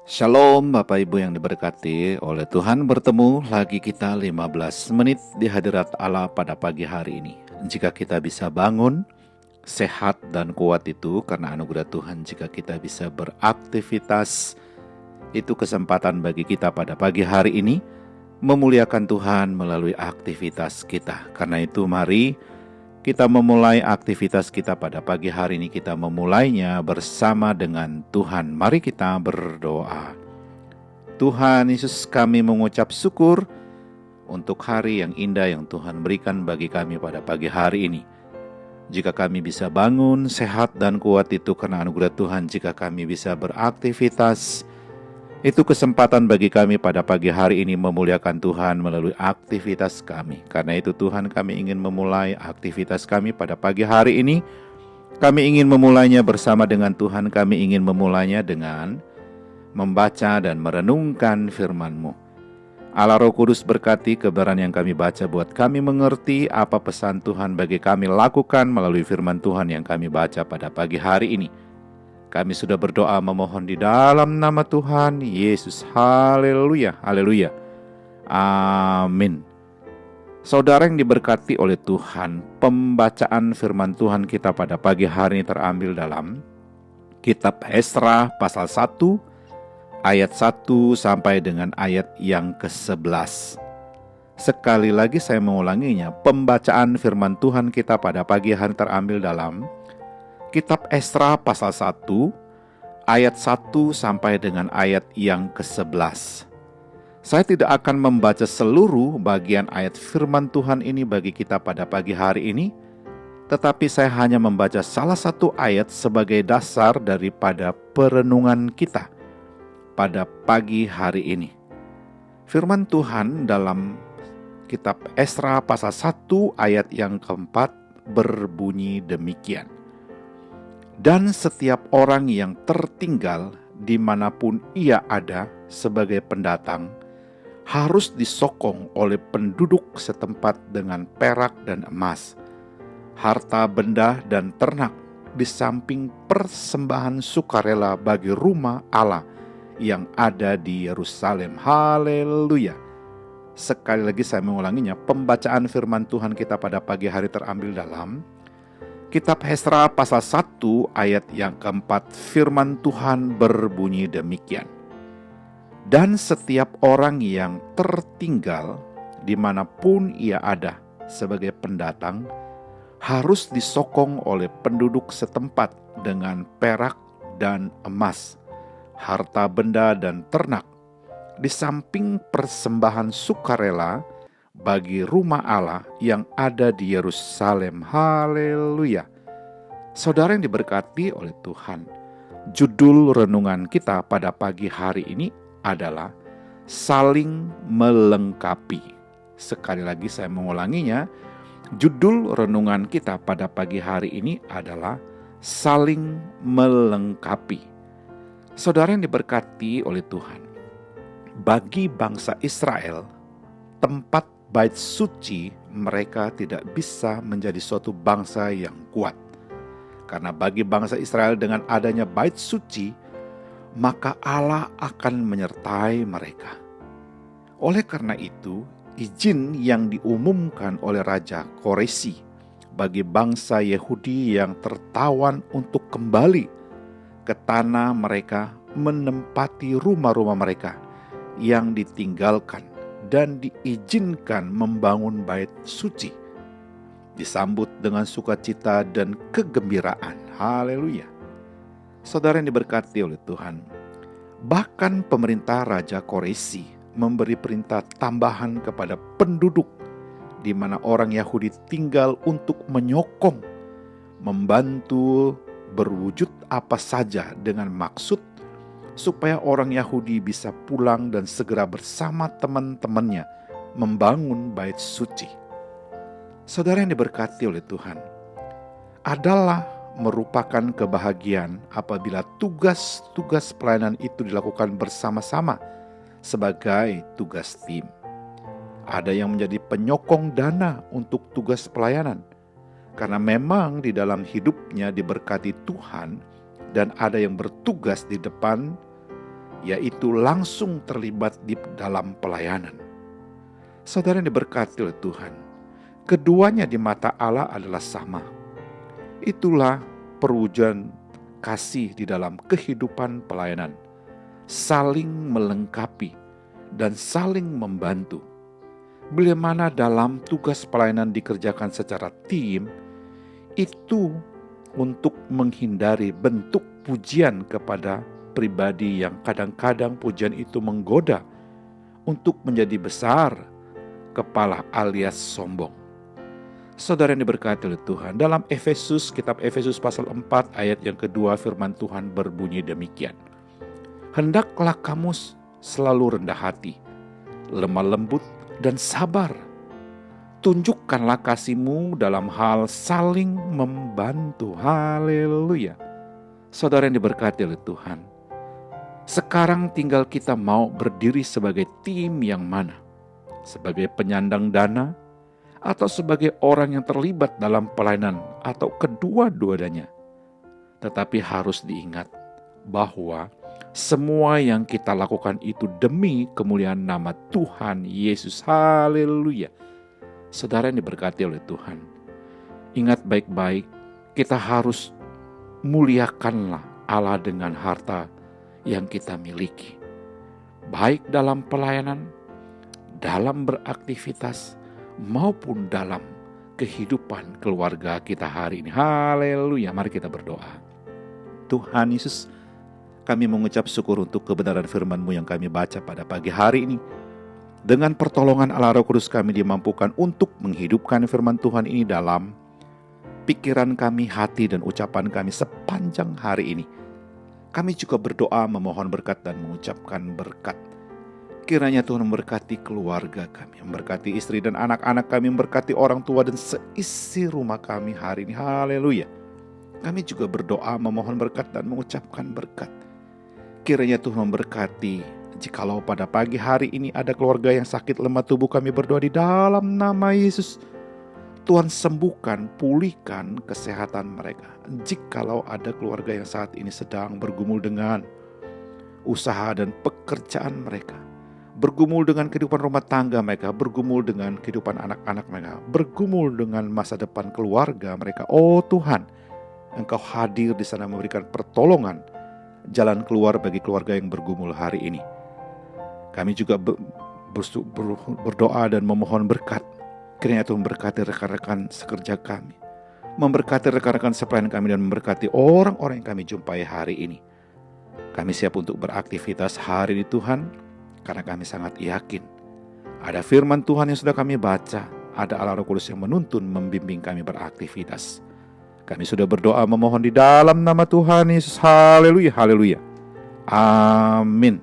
Shalom Bapak Ibu yang diberkati oleh Tuhan, bertemu lagi kita 15 menit di hadirat Allah pada pagi hari ini. Jika kita bisa bangun, sehat dan kuat itu karena anugerah Tuhan. Jika kita bisa beraktivitas, itu kesempatan bagi kita pada pagi hari ini memuliakan Tuhan melalui aktivitas kita. Karena itu mari kita memulai aktivitas kita pada pagi hari ini. Kita memulainya bersama dengan Tuhan. Mari kita berdoa. Tuhan Yesus, kami mengucap syukur untuk hari yang indah yang Tuhan berikan bagi kami pada pagi hari ini. Jika kami bisa bangun, sehat dan kuat itu karena anugerah Tuhan. Jika kami bisa beraktivitas, itu kesempatan bagi kami pada pagi hari ini memuliakan Tuhan melalui aktivitas kami. Karena itu Tuhan, kami ingin memulai aktivitas kami pada pagi hari ini. Kami ingin memulainya bersama dengan Tuhan. Kami ingin memulainya dengan membaca dan merenungkan firman-Mu. Allah Roh Kudus, berkati kebenaran yang kami baca buat kami mengerti apa pesan Tuhan bagi kami lakukan melalui firman Tuhan yang kami baca pada pagi hari ini. Kami sudah berdoa memohon di dalam nama Tuhan Yesus. Haleluya, haleluya. Amin. Saudara yang diberkati oleh Tuhan, pembacaan firman Tuhan kita pada pagi hari ini terambil dalam Kitab Esra pasal 1 ayat 1 sampai dengan ayat yang ke-11. Sekali lagi saya mengulanginya, pembacaan firman Tuhan kita pada pagi hari terambil dalam Kitab Esra pasal 1 ayat 1 sampai dengan ayat yang ke-11. Saya tidak akan membaca seluruh bagian ayat firman Tuhan ini bagi kita pada pagi hari ini, tetapi saya hanya membaca salah satu ayat sebagai dasar daripada perenungan kita pada pagi hari ini. Firman Tuhan dalam Kitab Esra pasal 1 ayat yang keempat berbunyi demikian. Dan setiap orang yang tertinggal dimanapun ia ada sebagai pendatang harus disokong oleh penduduk setempat dengan perak dan emas, harta benda dan ternak, di samping persembahan sukarela bagi rumah Allah yang ada di Yerusalem. Haleluya. Sekali lagi saya mengulanginya, pembacaan firman Tuhan kita pada pagi hari terambil dalam Kitab Esra pasal 1 ayat yang keempat. Firman Tuhan berbunyi demikian. Dan setiap orang yang tertinggal dimanapun ia ada sebagai pendatang harus disokong oleh penduduk setempat dengan perak dan emas, harta benda dan ternak, di samping persembahan sukarela bagi rumah Allah yang ada di Yerusalem. Haleluya. Saudara yang diberkati oleh Tuhan, judul renungan kita pada pagi hari ini adalah saling melengkapi. Sekali lagi saya mengulanginya, judul renungan kita pada pagi hari ini adalah saling melengkapi. Saudara yang diberkati oleh Tuhan, bagi bangsa Israel, tempat bait suci mereka tidak bisa menjadi suatu bangsa yang kuat. Karena bagi bangsa Israel dengan adanya bait suci, maka Allah akan menyertai mereka. Oleh karena itu, izin yang diumumkan oleh Raja Koresi bagi bangsa Yahudi yang tertawan untuk kembali ke tanah mereka, menempati rumah-rumah mereka yang ditinggalkan, dan diizinkan membangun bait suci, disambut dengan sukacita dan kegembiraan. Haleluya. Saudara yang diberkati oleh Tuhan, bahkan pemerintah Raja Koresi memberi perintah tambahan kepada penduduk di mana orang Yahudi tinggal untuk menyokong, membantu, berwujud apa saja dengan maksud supaya orang Yahudi bisa pulang dan segera bersama teman-temannya membangun bait suci. Saudara yang diberkati oleh Tuhan, adalah merupakan kebahagiaan apabila tugas-tugas pelayanan itu dilakukan bersama-sama sebagai tugas tim. Ada yang menjadi penyokong dana untuk tugas pelayanan, karena memang di dalam hidupnya diberkati Tuhan, dan ada yang bertugas di depan yaitu langsung terlibat di dalam pelayanan. Saudara yang diberkati oleh Tuhan, keduanya di mata Allah adalah sama. Itulah perwujudan kasih di dalam kehidupan pelayanan, saling melengkapi dan saling membantu. Bila mana dalam tugas pelayanan dikerjakan secara tim, itu untuk menghindari bentuk pujian kepada pribadi yang kadang-kadang pujian itu menggoda untuk menjadi besar kepala alias sombong. Saudara yang diberkati oleh Tuhan, dalam Efesus, kitab Efesus pasal 4 ayat yang kedua, firman Tuhan berbunyi demikian. Hendaklah kamu selalu rendah hati, lemah lembut dan sabar. Tunjukkanlah kasih-Mu dalam hal saling membantu. Haleluya. Saudara yang diberkati oleh Tuhan, sekarang tinggal kita mau berdiri sebagai tim yang mana? Sebagai penyandang dana atau sebagai orang yang terlibat dalam pelayanan atau kedua-duanya. Tetapi harus diingat bahwa semua yang kita lakukan itu demi kemuliaan nama Tuhan Yesus. Haleluya. Saudara yang diberkati oleh Tuhan, ingat baik-baik, kita harus muliakanlah Allah dengan harta yang kita miliki, baik dalam pelayanan, dalam beraktivitas, maupun dalam kehidupan keluarga kita hari ini. Haleluya. Mari kita berdoa. Tuhan Yesus, kami mengucap syukur untuk kebenaran firman-Mu yang kami baca pada pagi hari ini. Dengan pertolongan Allah Roh Kudus kami dimampukan untuk menghidupkan firman Tuhan ini dalam pikiran kami, hati, dan ucapan kami sepanjang hari ini. Kami juga berdoa memohon berkat dan mengucapkan berkat. Kiranya Tuhan memberkati keluarga kami, memberkati istri dan anak-anak kami, memberkati orang tua dan seisi rumah kami hari ini. Haleluya. Kami juga berdoa memohon berkat dan mengucapkan berkat. Kiranya Tuhan memberkati, jikalau pada pagi hari ini ada keluarga yang sakit lemah tubuh, kami berdoa di dalam nama Yesus. Tuhan sembuhkan, pulihkan kesehatan mereka. Jikalau ada keluarga yang saat ini sedang bergumul dengan usaha dan pekerjaan mereka, bergumul dengan kehidupan rumah tangga mereka, bergumul dengan kehidupan anak-anak mereka, bergumul dengan masa depan keluarga mereka. Oh Tuhan, Engkau hadir di sana memberikan pertolongan, jalan keluar bagi keluarga yang bergumul hari ini. Kami juga berdoa dan memohon berkat. Kiranya Tuhan memberkati rekan-rekan sekerja kami, memberkati rekan-rekan sepelayanan kami, dan memberkati orang-orang yang kami jumpai hari ini. Kami siap untuk beraktivitas hari ini Tuhan, karena kami sangat yakin ada firman Tuhan yang sudah kami baca, ada Allah Roh Kudus yang menuntun, membimbing kami beraktivitas. Kami sudah berdoa memohon di dalam nama Tuhan Yesus. Haleluya, haleluya. Amin.